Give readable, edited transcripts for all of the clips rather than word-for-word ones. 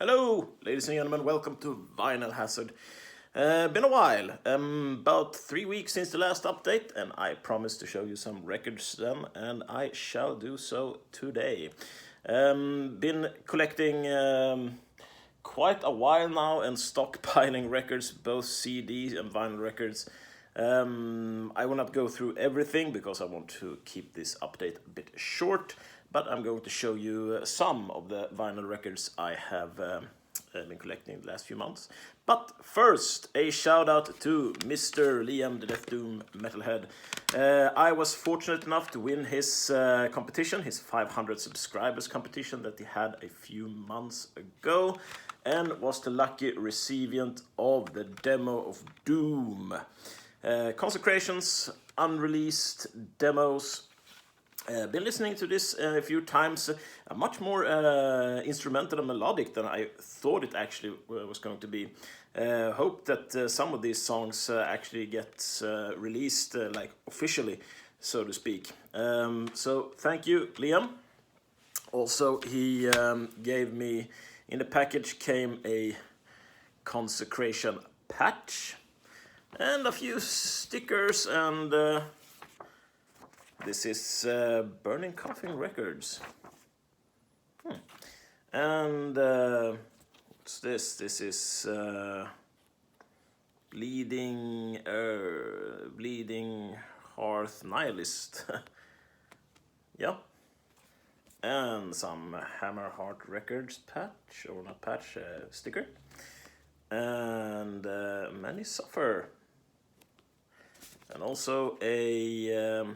Hello, ladies and gentlemen, welcome to Vinyl Hazard. Been a while, about 3 weeks since the last update, and I promised to show you some records then, and I shall do so today. Been collecting quite a while now and stockpiling records, both CDs and vinyl records. I will not go through everything because I want to keep this update a bit short, but I'm going to show you some of the vinyl records I have been collecting the last few months. But first, a shout out to Mr. Liam the Death Doom Metalhead. I was fortunate enough to win his competition, his 500 subscribers competition that he had a few months ago, and was the lucky recipient of the demo of Doom. Consecrations, unreleased demos. Been listening to this a few times, much more instrumental and melodic than I thought it actually was going to be. Hope that some of these songs actually get released like officially, so to speak. So thank you, Liam. Also, he gave me, in the package came a Consecration patch and a few stickers, and this is Burning Coffin Records. And what's this? This is Bleeding Hearth Nihilist. Yeah. And some Hammerheart Records patch, or not patch, sticker. And Many Suffer. And also a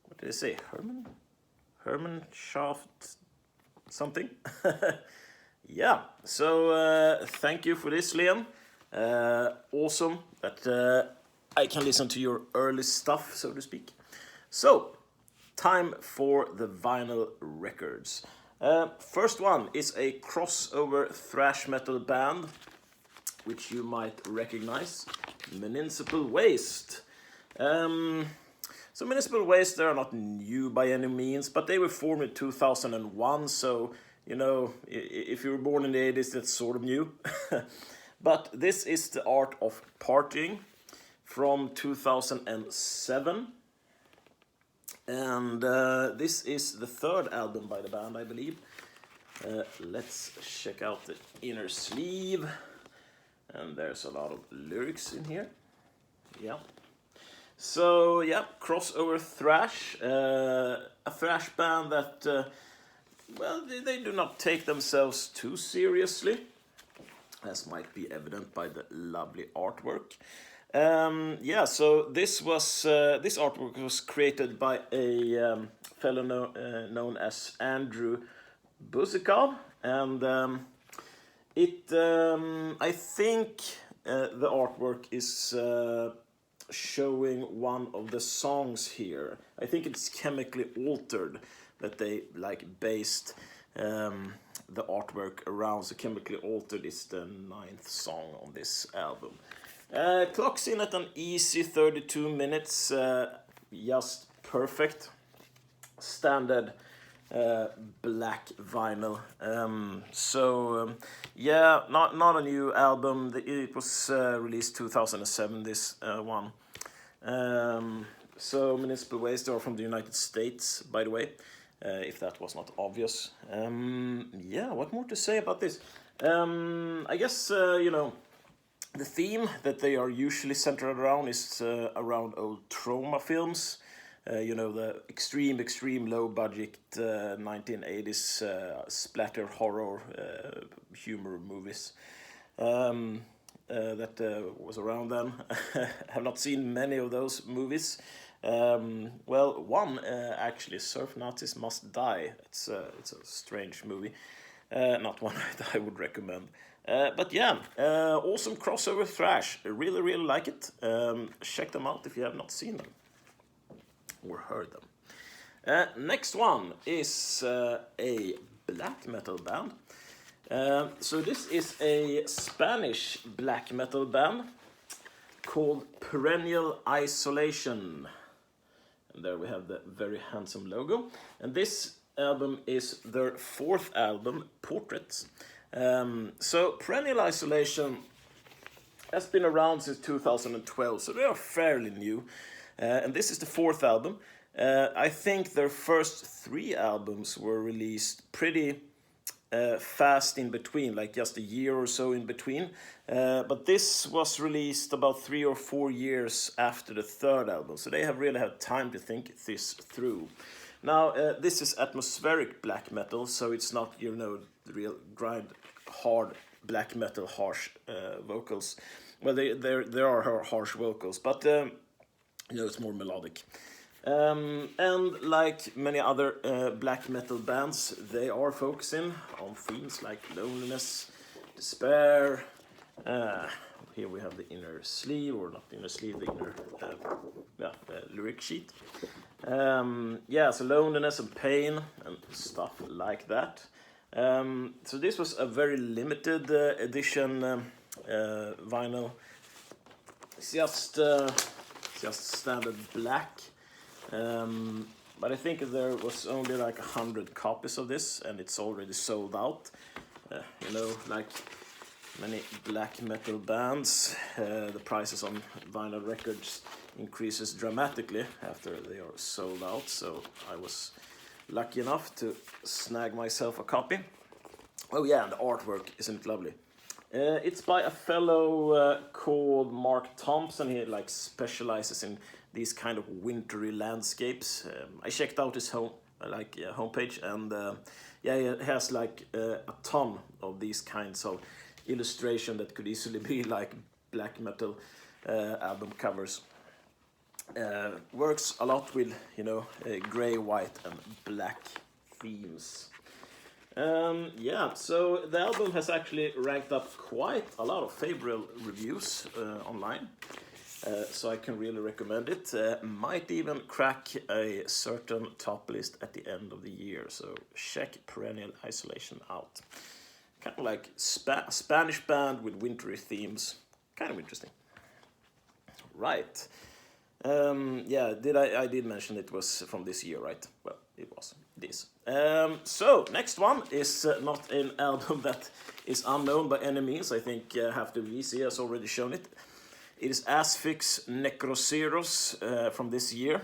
what did I say? Herman Shaft something. Yeah. So thank you for this, Liam. Awesome that I can listen to your early stuff, so to speak. So time for the vinyl records. First one is a crossover thrash metal band, which you might recognize, Municipal Waste. So Municipal Waste, they are not new by any means, but they were formed in 2001, so, you know, if you were born in the 80s, that's sort of new. But this is The Art of Partying from 2007. And this is the third album by the band, I believe. Let's check out the inner sleeve. And there's a lot of lyrics in here. Yeah. So, yeah, crossover thrash. A thrash band that, well, they do not take themselves too seriously, as might be evident by the lovely artwork. Yeah, so this artwork was created by a fellow known as Andrew Buzikov, and I think the artwork is showing one of the songs here. I think it's Chemically Altered that they based the artwork around. So Chemically Altered is the 9th song on this album. Clocks in at an easy 32 minutes, just perfect. Standard black vinyl. Yeah, not a new album. It was released 2007, this one. So Municipal Waste are from the United States, by the way, if that was not obvious. Yeah, what more to say about this? I guess, you know, the theme that they are usually centered around is around old trauma films. You know, the extreme low budget 1980s splatter horror humor movies that was around then. Have not seen many of those movies. Well, one actually, Surf Nazis Must Die. It's a strange movie. Not one that I would recommend. But yeah, awesome crossover thrash. I really like it. Check them out if you have not seen them or heard them. Next one is a black metal band. So this is a Spanish black metal band called Perennial Isolation. And there we have the very handsome logo. And this album is their fourth album, Portraits. So Perennial Isolation has been around since 2012, so they are fairly new. And this is the fourth album. I think their first three albums were released pretty fast in between, like just a year or so in between. But this was released about 3 or 4 years after the third album, so they have really had time to think this through. Now, this is atmospheric black metal, so it's not, you know, the real grind, hard black metal, harsh vocals. Well, there are harsh vocals, but you know, it's more melodic. And like many other black metal bands, they are focusing on themes like loneliness, despair. Here we have the inner sleeve, or not the inner sleeve, the inner lyric sheet. So loneliness and pain and stuff like that. So this was a very limited edition vinyl. It's just standard black. But I think there was only like 100 copies of this, and it's already sold out. You know, like many black metal bands, the prices on vinyl records increases dramatically after they are sold out, so I was lucky enough to snag myself a copy. Oh yeah, and the artwork, isn't it lovely? It's by a fellow called Mark Thompson. He like specializes in these kind of wintry landscapes. I checked out his homepage, and he has like a ton of these kinds of illustration that could easily be like black metal album covers. Works a lot with, you know, gray, white, and black themes. So the album has actually ranked up quite a lot of favorable reviews online. So I can really recommend it. Might even crack a certain top list at the end of the year. So check Perennial Isolation out. Kind of like Spanish band with wintry themes. Kind of interesting. Right. I did mention it was from this year, right? Well, it was this. So next one is not an album that is unknown by any means. I think half the VC has already shown it. It is Asphyx Necroceros from this year.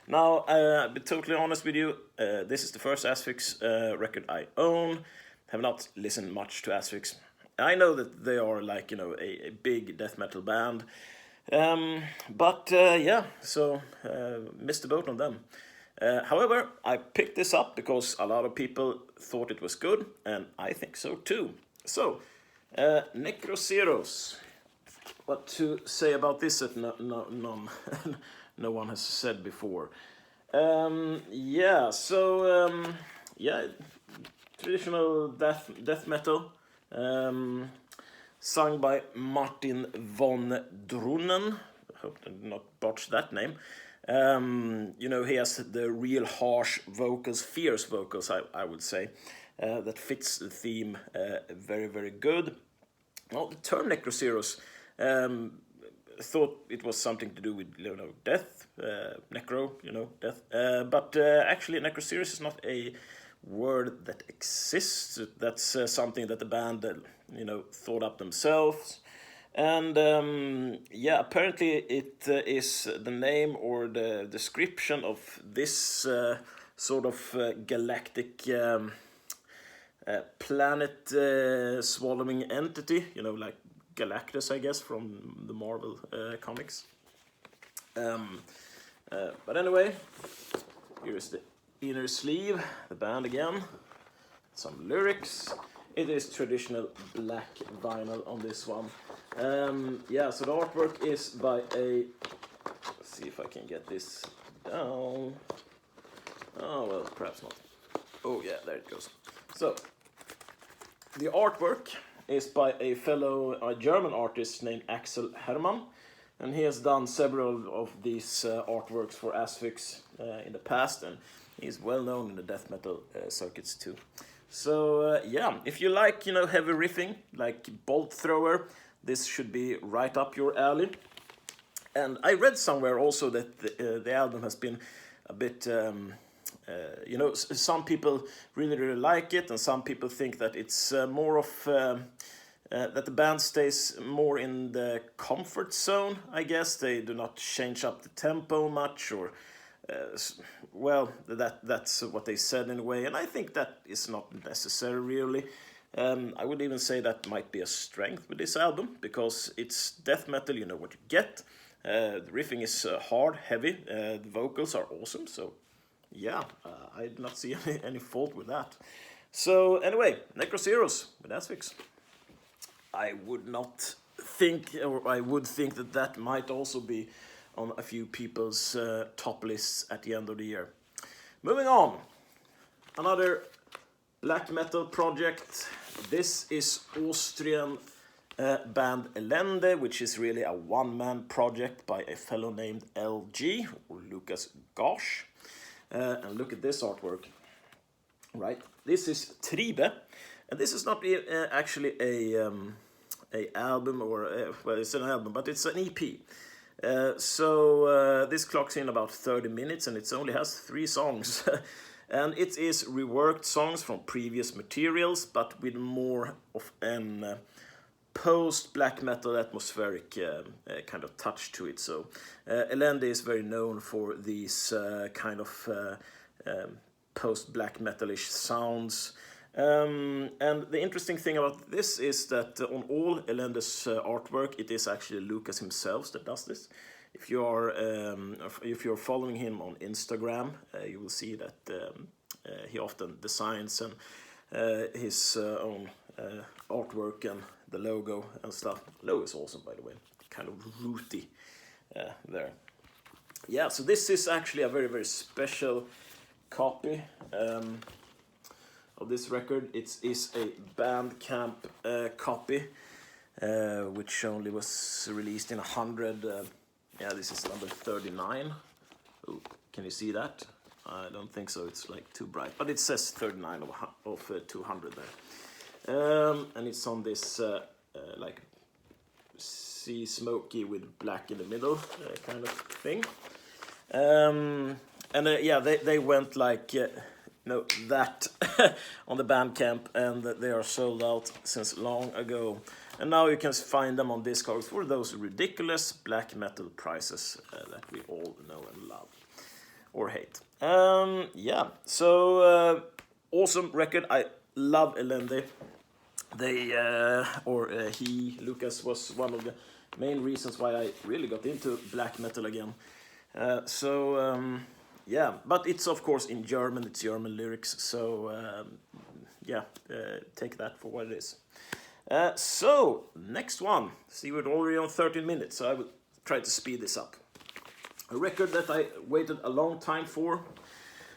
Now, I'll be totally honest with you, this is the first Asphyx record I own. Have not listened much to Asphyx. I know that they are like, you know, a big death metal band. Missed the boat on them. However, I picked this up because a lot of people thought it was good, and I think so too. So, Necroceros. What to say about this that no one has said before. Traditional death metal. Sung by Martin von Drunen. I hope I did not botch that name. You know, he has the real harsh vocals, fierce vocals, I would say, that fits the theme very, very good. Well, the term Necroceros, thought it was something to do with, you know, death, necro, you know, death. But actually, Necroceros is not a word that exists. That's something that the band, you know, thought up themselves. And apparently it is the name or the description of this sort of galactic planet swallowing entity, you know, like Galactus, I guess, from the Marvel comics. But anyway, here is the inner sleeve, the band again, some lyrics. It is traditional black vinyl on this one. So the artwork is by let's see if I can get this down. Oh, well, perhaps not. Oh, yeah, there it goes. So, the artwork is by a fellow German artist named Axel Hermann, and he has done several of these artworks for Asphyx in the past, and he's well known in the death metal circuits too. So if you like, you know, heavy riffing, like Bolt Thrower, this should be right up your alley. And I read somewhere also that the album has been a bit you know, some people really like it, and some people think that it's more of that the band stays more in the comfort zone. I guess they do not change up the tempo much, or well, that's what they said in a way, and I think that is not necessary really. I would even say that might be a strength with this album, because it's death metal, you know what you get. The riffing is hard, heavy, the vocals are awesome, so yeah, I do not see any fault with that. So anyway, Necroceros with Asphyx. I would not think, or I would think that that might also be on a few people's top lists at the end of the year. Moving on, another black metal project. This is Austrian band Ellende, which is really a one-man project by a fellow named LG, or Lucas Gosh. And look at this artwork, right? This is Tribe, and this is not actually a album, or well, it's an album, but it's an EP. So this clocks in about 30 minutes, and it only has 3 songs. And it is reworked songs from previous materials, but with more of an post-black metal atmospheric kind of touch to it. So Ellende is very known for these kind of post-black metalish sounds. And the interesting thing about this is that on all Ellende's artwork, it is actually Lucas himself that does this. If you're following him on Instagram, you will see that he often designs and his own artwork and the logo and stuff. The logo is awesome, by the way, kind of rooty there. Yeah, so this is actually a very special copy of this record. It is a Bandcamp copy, which only was released in 100. Yeah, this is number 39. Ooh, can you see that? I don't think so. It's like too bright, but it says 39 of 200 there. And it's on this like sea smoky with black in the middle kind of thing. And yeah, they went like that on the Bandcamp, and they are sold out since long ago. And now you can find them on Discogs for those ridiculous black metal prices that we all know and love, or hate. Yeah, so awesome record. I love Ellende. Lucas was one of the main reasons why I really got into black metal again. Yeah, but it's of course in German, it's German lyrics, so yeah, take that for what it is. So, next one. See, we're already on 13 minutes, so I will try to speed this up. A record that I waited a long time for.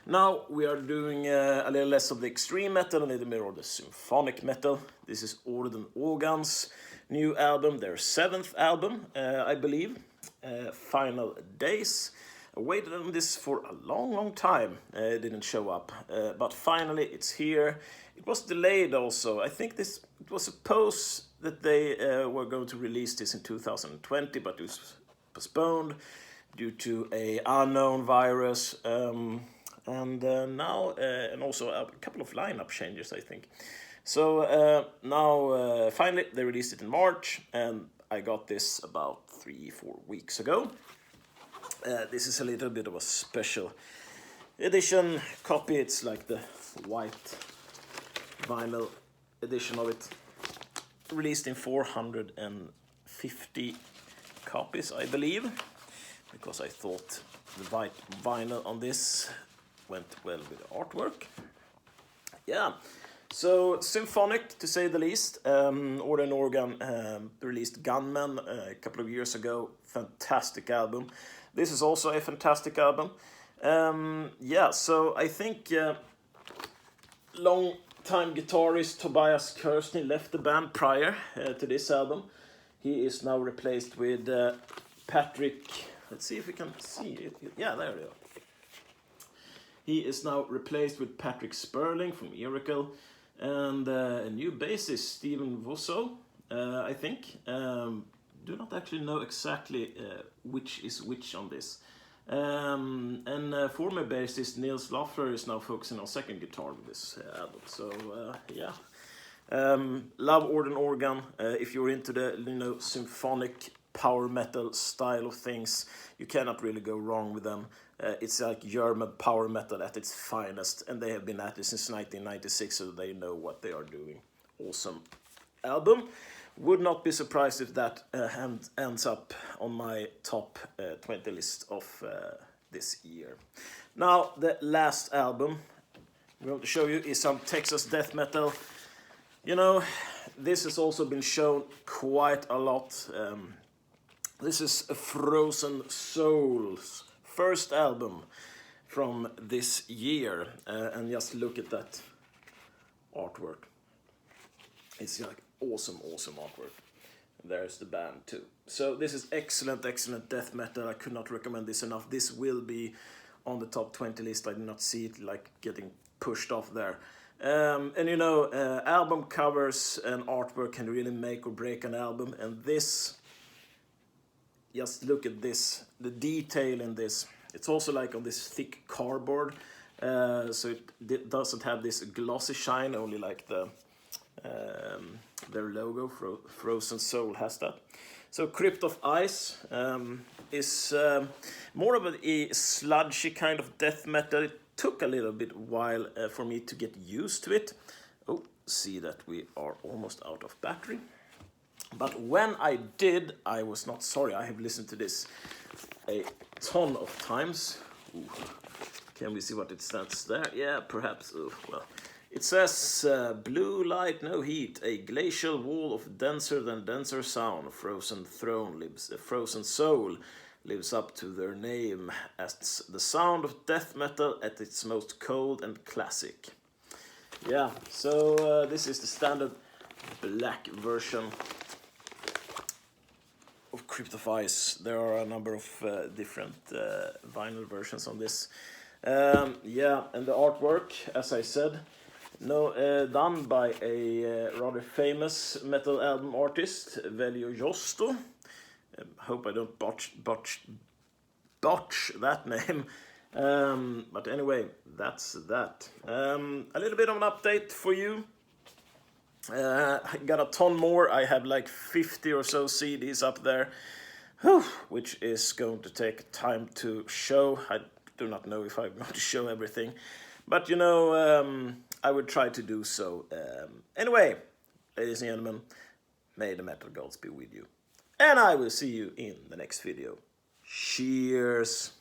Now we are doing a little less of the extreme metal, a little more of the symphonic metal. This is Orden Ogan's new album, their 7th album, I believe, Final Days. I waited on this for a long time. It didn't show up, but finally it's here. It was delayed also. I think it was supposed that they were going to release this in 2020, but it was postponed due to a unknown virus. And now, and also a couple of lineup changes, I think. So now, finally, they released it in March, and I got this about 3-4 weeks ago. This is a little bit of a special edition copy. It's like the white vinyl edition of it. Released in 450 copies, I believe, because I thought the white vinyl on this went well with the artwork. Yeah, so symphonic to say the least. Orden released Gunman a couple of years ago. Fantastic album. This is also a fantastic album. Yeah, so I think long-time guitarist Tobias Kirsten left the band prior to this album. He is now replaced with Patrick. Let's see if we can see it. Yeah, there we go. He is now replaced with Patrick Sperling from Miracle, and a new bassist, Stephen Vosso, I think. Do not actually know exactly which is which on this. And former bassist Niels Loeffler is now focusing on second guitar with this album. So yeah, love Orden organ. If you're into the symphonic power metal style of things, you cannot really go wrong with them. It's like German power metal at its finest, and they have been at it since 1996, so they know what they are doing. Awesome album. Would not be surprised if that ends up on my top 20 list of this year. Now, the last album I'm going to show you is some Texas death metal. You know, this has also been shown quite a lot. This is Frozen Souls' first album from this year. And just look at that artwork. It's like awesome artwork. There's the band too. So this is excellent death metal. I could not recommend this enough. This will be on the top 20 list. I did not see it like getting pushed off there. And you know, album covers and artwork can really make or break an album. And this, just look at this, the detail in this. It's also like on this thick cardboard. So it doesn't have this glossy shine, only like their logo, Frozen Soul, has that. So Crypt of Ice is more of a sludgy kind of death metal. It took a little bit while for me to get used to it. Oh, see that we are almost out of battery. But when I did, I was not sorry. I have listened to this a ton of times. Ooh. Can we see what it stands there? Yeah, perhaps. Oh, well. It says, blue light, no heat, a glacial wall of denser than denser sound, frozen soul lives up to their name as the sound of death metal at its most cold and classic. Yeah, so this is the standard black version of Crypt of Ice. There are a number of different vinyl versions on this. Yeah, and the artwork, as I said, done by a rather famous metal album artist, Velio Josto. Hope I don't botch that name. But anyway, that's that. A little bit of an update for you. I got a ton more. I have like 50 or so CDs up there, which is going to take time to show. I do not know if I'm going to show everything. But, you know, I would try to do so. Anyway, ladies and gentlemen, may the metal gods be with you. And I will see you in the next video. Cheers!